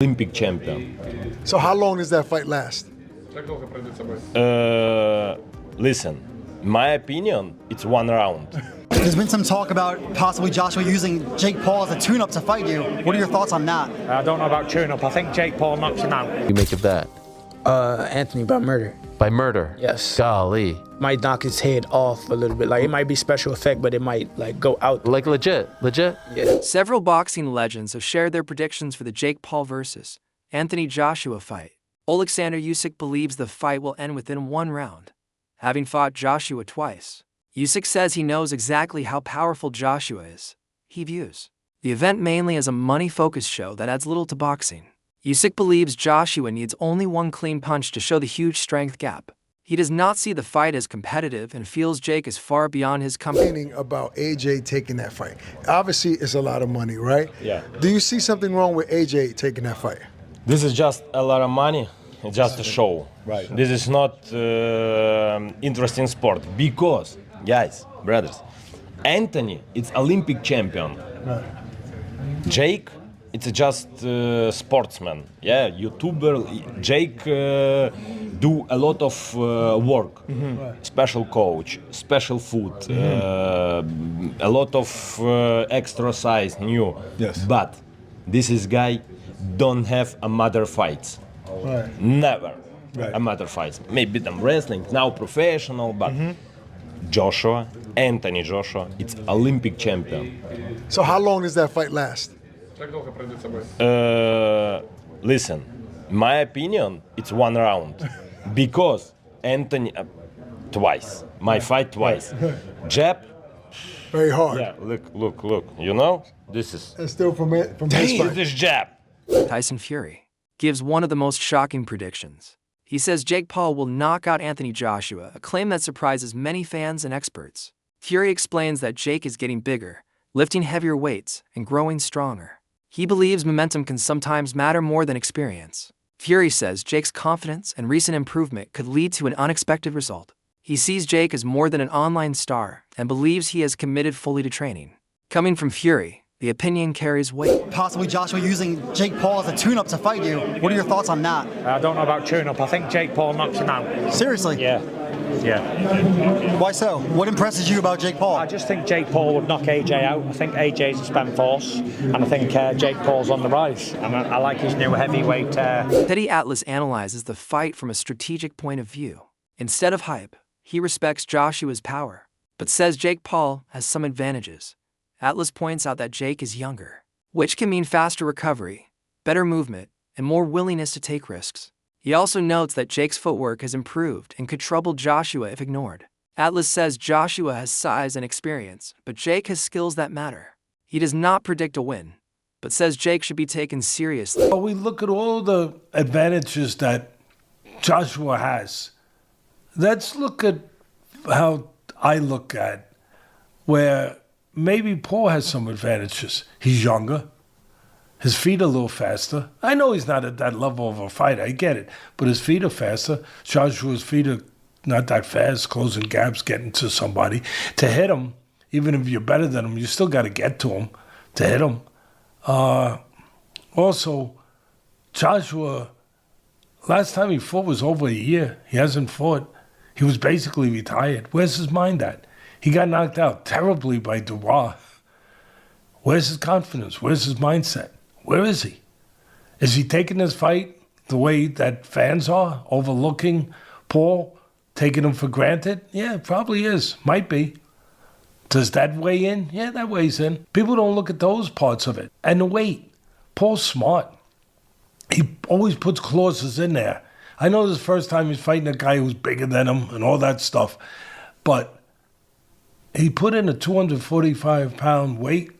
Olympic champion. So how long does that fight last? Listen, my opinion, it's 1 round. There's been some talk about possibly Joshua using Jake Paul as a tune-up to fight you. What are your thoughts on that? I don't know about tune-up. I think Jake Paul knocks him out. You make of that? Anthony by murder. By murder? Yes. Golly. Might knock his head off a little bit. Like, it might be special effect, but it might, like, go out. Like legit? Yeah. Several boxing legends have shared their predictions for the Jake Paul versus Anthony Joshua fight. Alexander Usyk believes the fight will end within 1 round, having fought Joshua twice. Usyk says he knows exactly how powerful Joshua is. He views the event mainly as a money-focused show that adds little to boxing. Usyk believes Joshua needs only 1 clean punch to show the huge strength gap. He does not see the fight as competitive and feels Jake is far beyond his comfort. About AJ taking that fight. Obviously, it's a lot of money, right? Yeah. Do you see something wrong with AJ taking that fight? This is just a lot of money, just a show. Right. This is not interesting sport because, guys, brothers, Anthony, it's Olympic champion. Right. Jake, it's just sportsman. Yeah, YouTuber. Jake do a lot of work. Special coach, special food, a lot of exercise, new. Yes. But this is guy don't have a mother fights. Right. Never Right. a mother fights. Maybe them wrestling now professional, but Joshua, Anthony Joshua, it's Olympic champion. So how long does that fight last? Listen, my opinion, it's 1 round because Anthony twice, my fight twice, jab. Very hard. Yeah, look. You know, this is. And still from his Damn, fight. this jab. Tyson Fury gives one of the most shocking predictions. He says Jake Paul will knock out Anthony Joshua, a claim that surprises many fans and experts. Fury explains that Jake is getting bigger, lifting heavier weights, and growing stronger. He believes momentum can sometimes matter more than experience. Fury says Jake's confidence and recent improvement could lead to an unexpected result. He sees Jake as more than an online star and believes he has committed fully to training. Coming from Fury, the opinion carries weight. Possibly Joshua using Jake Paul as a tune-up to fight you. What are your thoughts on that? I don't know about tune-up. I think Jake Paul knocks him out. Seriously? Yeah. Why so? What impresses you about Jake Paul? I just think Jake Paul would knock AJ out. I think AJ's a spent force, and I think Jake Paul's on the rise. And I like his new heavyweight. Teddy Atlas analyzes the fight from a strategic point of view. Instead of hype, he respects Joshua's power, but says Jake Paul has some advantages. Atlas points out that Jake is younger, which can mean faster recovery, better movement, and more willingness to take risks. He also notes that Jake's footwork has improved and could trouble Joshua if ignored. Atlas says Joshua has size and experience, but Jake has skills that matter. He does not predict a win, but says Jake should be taken seriously. We look at all the advantages that Joshua has. Let's look at how I look at where maybe Paul has some advantages. He's younger. His feet are a little faster. I know he's not at that level of a fighter. I get it. But his feet are faster. Joshua's feet are not that fast, closing gaps, getting to somebody. To hit him, even if you're better than him, you still got to get to him to hit him. Also, Joshua, last time he fought was over a year. He hasn't fought. He was basically retired. Where's his mind at? He got knocked out terribly by Dubois. Where's his confidence? Where's his mindset? Where is he? Is he taking this fight the way that fans are, overlooking Paul, taking him for granted? Yeah, probably is. Might be. Does that weigh in? Yeah, that weighs in. People don't look at those parts of it. And the weight. Paul's smart. He always puts clauses in there. I know this is the first time he's fighting a guy who's bigger than him and all that stuff, but he put in a 245-pound weight,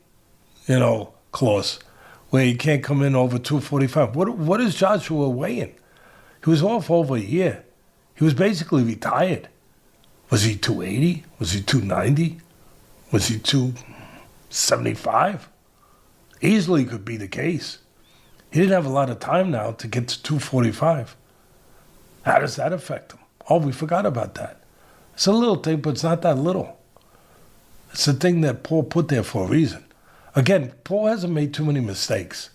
clause where he can't come in over 245. What is Joshua weighing? He was off over a year. He was basically retired. Was he 280? Was he 290? Was he 275? Easily could be the case. He didn't have a lot of time now to get to 245. How does that affect him? Oh, we forgot about that. It's a little thing, but it's not that little. It's the thing that Paul put there for a reason. Again, Paul hasn't made too many mistakes.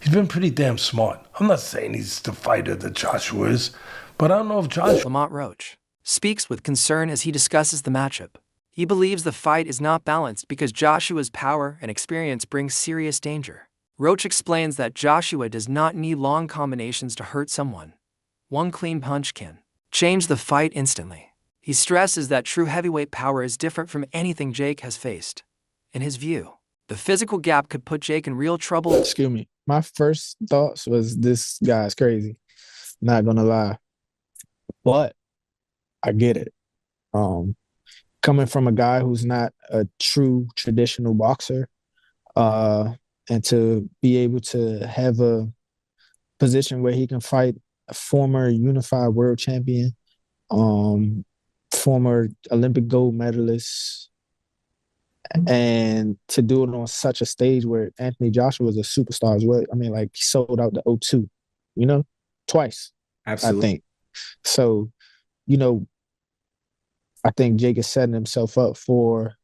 He's been pretty damn smart. I'm not saying he's the fighter that Joshua is, but I don't know if Joshua... Lamont Roach speaks with concern as he discusses the matchup. He believes the fight is not balanced because Joshua's power and experience bring serious danger. Roach explains that Joshua does not need long combinations to hurt someone. One clean punch can change the fight instantly. He stresses that true heavyweight power is different from anything Jake has faced. In his view, the physical gap could put Jake in real trouble. Excuse me. My first thoughts was this guy's crazy. Not gonna lie. But I get it. Coming from a guy who's not a true traditional boxer, and to be able to have a position where he can fight a former unified world champion, former Olympic gold medalist, and to do it on such a stage where Anthony Joshua was a superstar as well. I mean, like, he sold out the O2, twice. Absolutely. I think. So, I think Jake is setting himself up for,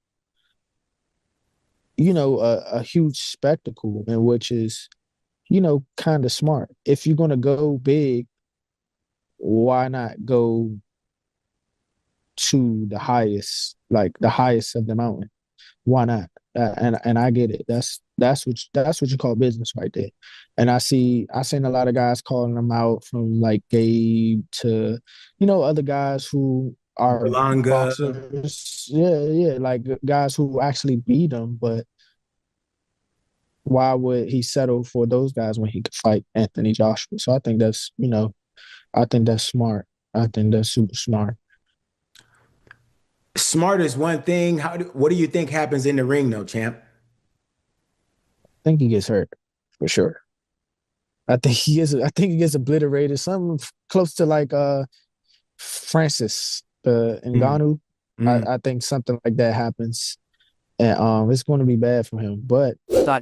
a huge spectacle, and which is, kind of smart. If you're going to go big, why not go to the highest of the mountain? Why not? And I get it. That's what you call business right there. And I've seen a lot of guys calling him out, from like Gabe to, other guys who are Berlanga. boxers. Yeah, like guys who actually beat him. But why would he settle for those guys when he could fight Anthony Joshua? So I think that's, I think that's smart. I think that's super smart. Smart is one thing. What do you think happens in the ring, though, champ? I think he gets hurt for sure. I think he gets obliterated. Something close to like Francis Ngannou. I think something like that happens, and it's going to be bad for him. But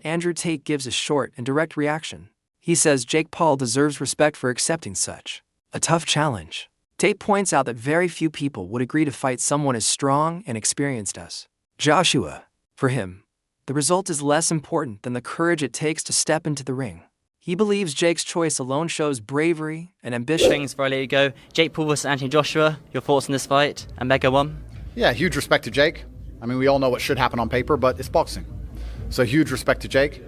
Andrew Tate gives a short and direct reaction. He says Jake Paul deserves respect for accepting such a tough challenge. Tate points out that very few people would agree to fight someone as strong and experienced as Joshua. For him, the result is less important than the courage it takes to step into the ring. He believes Jake's choice alone shows bravery and ambition. Things for a league go. Jake Paul versus Anthony Joshua. Your thoughts on this fight? And Mega One? Yeah, huge respect to Jake. I mean, we all know what should happen on paper, but it's boxing. So huge respect to Jake.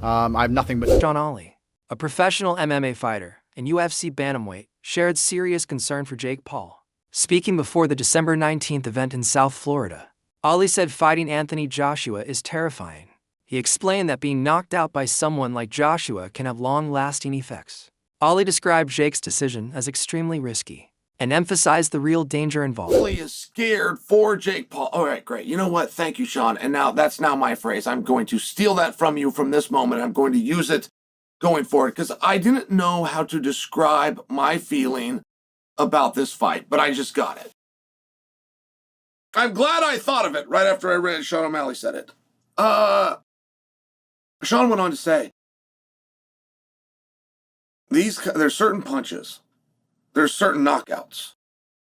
I have nothing but... John Ali, a professional MMA fighter and UFC bantamweight, shared serious concern for Jake Paul. Speaking before the December 19th event in South Florida, Ali said fighting Anthony Joshua is terrifying. He explained that being knocked out by someone like Joshua can have long-lasting effects. Ali described Jake's decision as extremely risky and emphasized the real danger involved. Ali is scared for Jake Paul. All right, great. You know what? Thank you, Sean. And now that's now my phrase. I'm going to steal that from you from this moment. I'm going to use it going forward, because I didn't know how to describe my feeling about this fight, but I just got it. I'm glad I thought of it right after I read Sean O'Malley said it. Sean went on to say, there's certain punches, there's certain knockouts,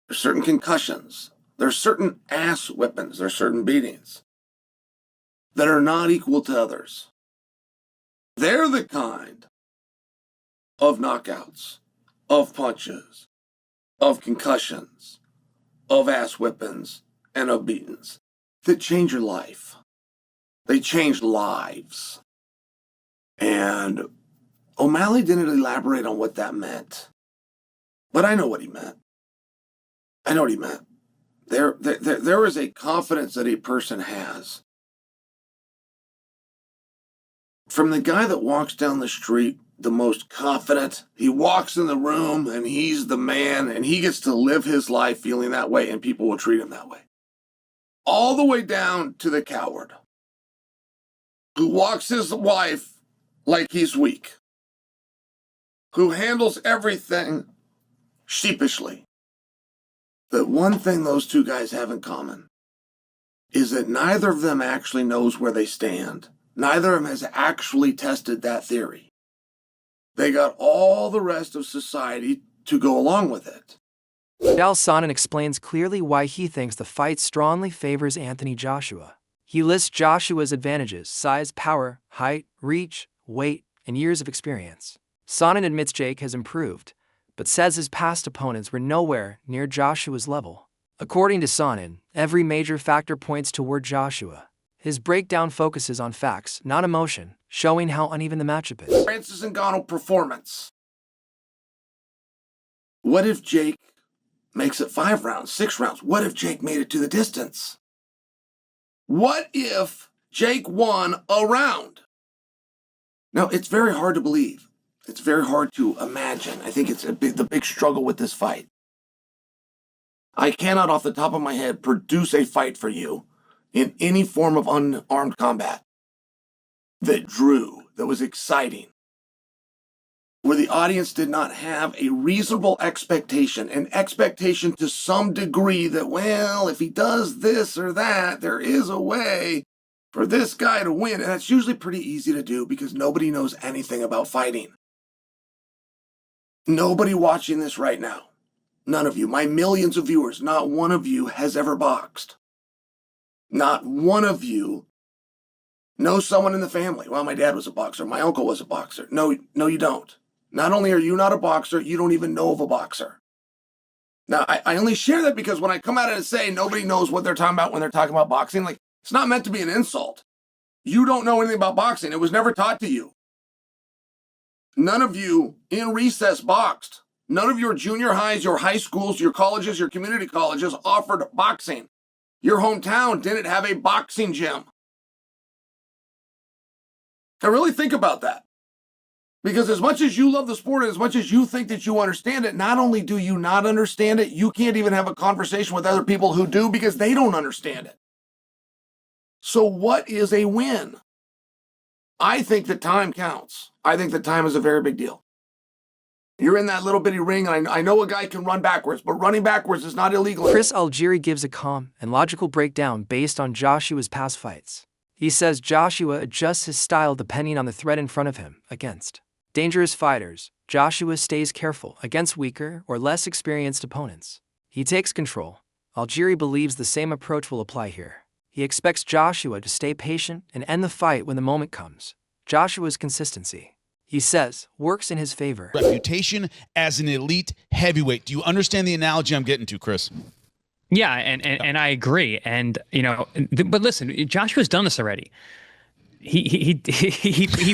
there's certain concussions, there's certain ass whippings, there's certain beatings that are not equal to others. They're the kind of knockouts, of punches, of concussions, of ass whippings, and of beatings that change your life. They change lives. And O'Malley didn't elaborate on what that meant. But I know what he meant. I know what he meant. There is a confidence that a person has. From the guy that walks down the street, the most confident, he walks in the room and he's the man and he gets to live his life feeling that way and people will treat him that way. All the way down to the coward who walks his wife like he's weak, who handles everything sheepishly. The one thing those two guys have in common is that neither of them actually knows where they stand. Neither of them has actually tested that theory. They got all the rest of society to go along with it. Chael Sonnen explains clearly why he thinks the fight strongly favors Anthony Joshua. He lists Joshua's advantages: size, power, height, reach, weight, and years of experience. Sonnen admits Jake has improved, but says his past opponents were nowhere near Joshua's level. According to Sonnen, every major factor points toward Joshua. His breakdown focuses on facts, not emotion, showing how uneven the matchup is. Francis Ngannou performance. What if Jake makes it 5 rounds, 6 rounds? What if Jake made it to the distance? What if Jake won a round? Now, it's very hard to believe. It's very hard to imagine. I think it's the big struggle with this fight. I cannot, off the top of my head, produce a fight for you in any form of unarmed combat that drew, that was exciting, where the audience did not have a reasonable expectation, an expectation to some degree that, well, if he does this or that, there is a way for this guy to win. And that's usually pretty easy to do because nobody knows anything about fighting. Nobody watching this right now, none of you, my millions of viewers, not one of you has ever boxed. Not one of you knows someone in the family. Well, my dad was a boxer. My uncle was a boxer. No, you don't. Not only are you not a boxer, you don't even know of a boxer. Now, I only share that because when I come out and say nobody knows what they're talking about when they're talking about boxing, like, it's not meant to be an insult. You don't know anything about boxing. It was never taught to you. None of you in recess boxed. None of your junior highs, your high schools, your colleges, your community colleges offered boxing. Your hometown didn't have a boxing gym. Now really think about that. Because as much as you love the sport and as much as you think that you understand it, not only do you not understand it, you can't even have a conversation with other people who do because they don't understand it. So what is a win? I think that time counts. I think that time is a very big deal. You're in that little bitty ring, and I know a guy can run backwards, but running backwards is not illegal. Chris Algieri gives a calm and logical breakdown based on Joshua's past fights. He says Joshua adjusts his style depending on the threat in front of him. Against dangerous fighters, Joshua stays careful against weaker or less experienced opponents. He takes control. Algieri believes the same approach will apply here. He expects Joshua to stay patient and end the fight when the moment comes. Joshua's consistency, he says, works in his favor. Reputation as an elite heavyweight. Do you understand the analogy I'm getting to, Chris? Yeah, and I agree. And but listen, Joshua's done this already. He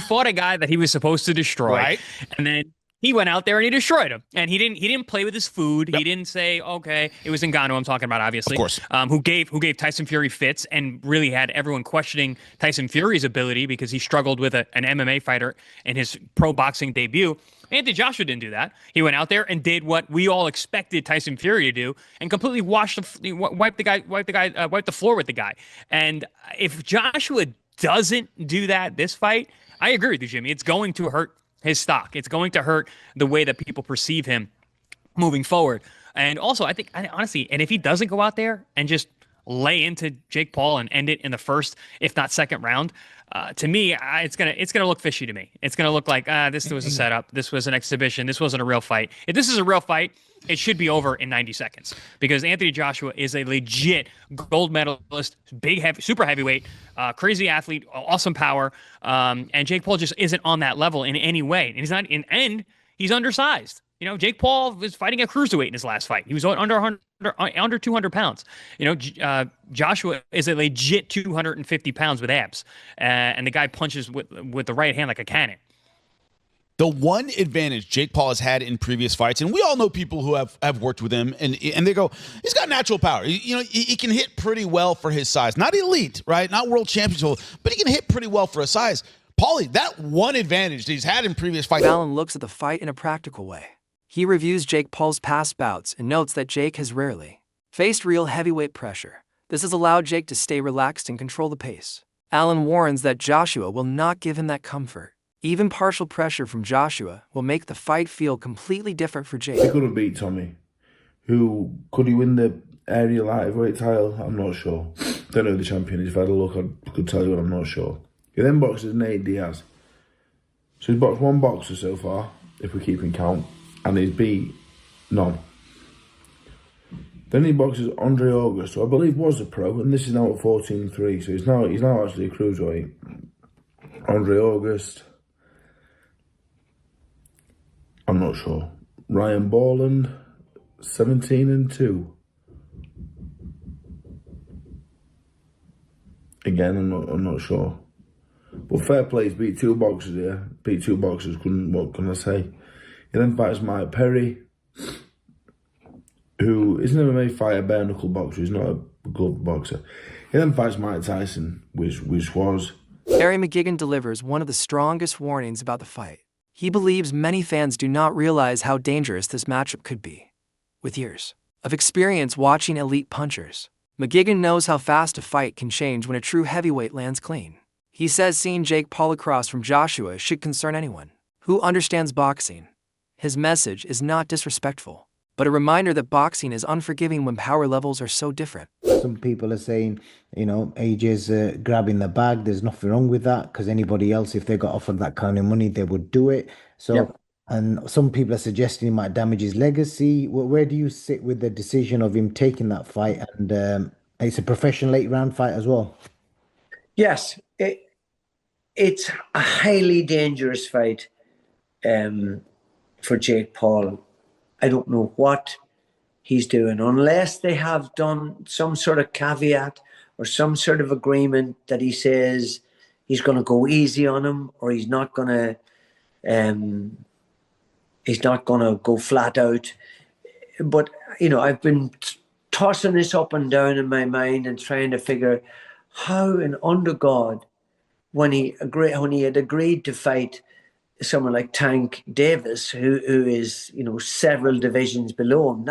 fought a guy that he was supposed to destroy, right? And then he went out there and he destroyed him. And he didn't play with his food. Yep. He didn't say, okay, it was Ngannou I'm talking about, obviously. Of course. Who gave Tyson Fury fits and really had everyone questioning Tyson Fury's ability because he struggled with an MMA fighter in his pro boxing debut. Anthony Joshua didn't do that. He went out there and did what we all expected Tyson Fury to do and completely wiped the floor with the guy. And if Joshua doesn't do that this fight, I agree with you, Jimmy. It's going to hurt his stock. It's going to hurt the way that people perceive him moving forward. And also, I think, honestly, and if he doesn't go out there and just lay into Jake Paul and end it in the first, if not second round, to me, it's gonna look fishy to me. It's gonna look like this was a setup. This was an exhibition. This wasn't a real fight. If this is a real fight, it should be over in 90 seconds because Anthony Joshua is a legit gold medalist, super heavyweight, crazy athlete, awesome power, and Jake Paul just isn't on that level in any way. And he's not and he's undersized. You know, Jake Paul was fighting a cruiserweight in his last fight. He was under 200 pounds. You know, Joshua is a legit 250 pounds with abs, and the guy punches with the right hand like a cannon. The one advantage Jake Paul has had in previous fights, and we all know people who have worked with him, and they go, he's got natural power. He can hit pretty well for his size. Not elite, right? Not world champion, but he can hit pretty well for his size. Paulie, that one advantage that he's had in previous fights. Fallon looks at the fight in a practical way. He reviews Jake Paul's past bouts and notes that Jake has rarely faced real heavyweight pressure. This has allowed Jake to stay relaxed and control the pace. Allen warns that Joshua will not give him that comfort. Even partial pressure from Joshua will make the fight feel completely different for Jake. He could have beat Tommy. Could he win the area light heavyweight title? I'm not sure. Don't know who the champion is. If I had a look, I could tell you, but I'm not sure. He then boxes Nate Diaz. So he's boxed one boxer so far, if we're keeping count, and he's beat none. Then he boxes Andre August, who I believe was a pro, and this is now at 14-3, so he's now actually a cruiserweight. Andre August, I'm not sure. Ryan Borland, 17-2. Again, I'm not sure. But fair play, he's beat two boxers here. Beat two boxers, what can I say? He then fights Mike Perry, who is an MMA fighter, bare knuckle boxer. He's not a glove boxer. He then fights Mike Tyson, which was... Barry McGuigan delivers one of the strongest warnings about the fight. He believes many fans do not realize how dangerous this matchup could be. With years of experience watching elite punchers, McGuigan knows how fast a fight can change when a true heavyweight lands clean. He says seeing Jake Paul across from Joshua should concern anyone who understands boxing. His message is not disrespectful, but a reminder that boxing is unforgiving when power levels are so different. Some people are saying, you know, AJ's grabbing the bag. There's nothing wrong with that because anybody else, if they got offered that kind of money, they would do it. So, Yep. And some people are suggesting it might damage his legacy. Where do you sit with the decision of him taking that fight? And it's a professional 8-round fight as well. Yes, it's a highly dangerous fight for Jake Paul. I don't know what he's doing, unless they have done some sort of caveat or some sort of agreement that he says he's going to go easy on him, or he's not going to go flat out. But you know, I've been tossing this up and down in my mind and trying to figure how and under God, when he had agreed to fight someone like Tank Davis, who is, you know, several divisions below him.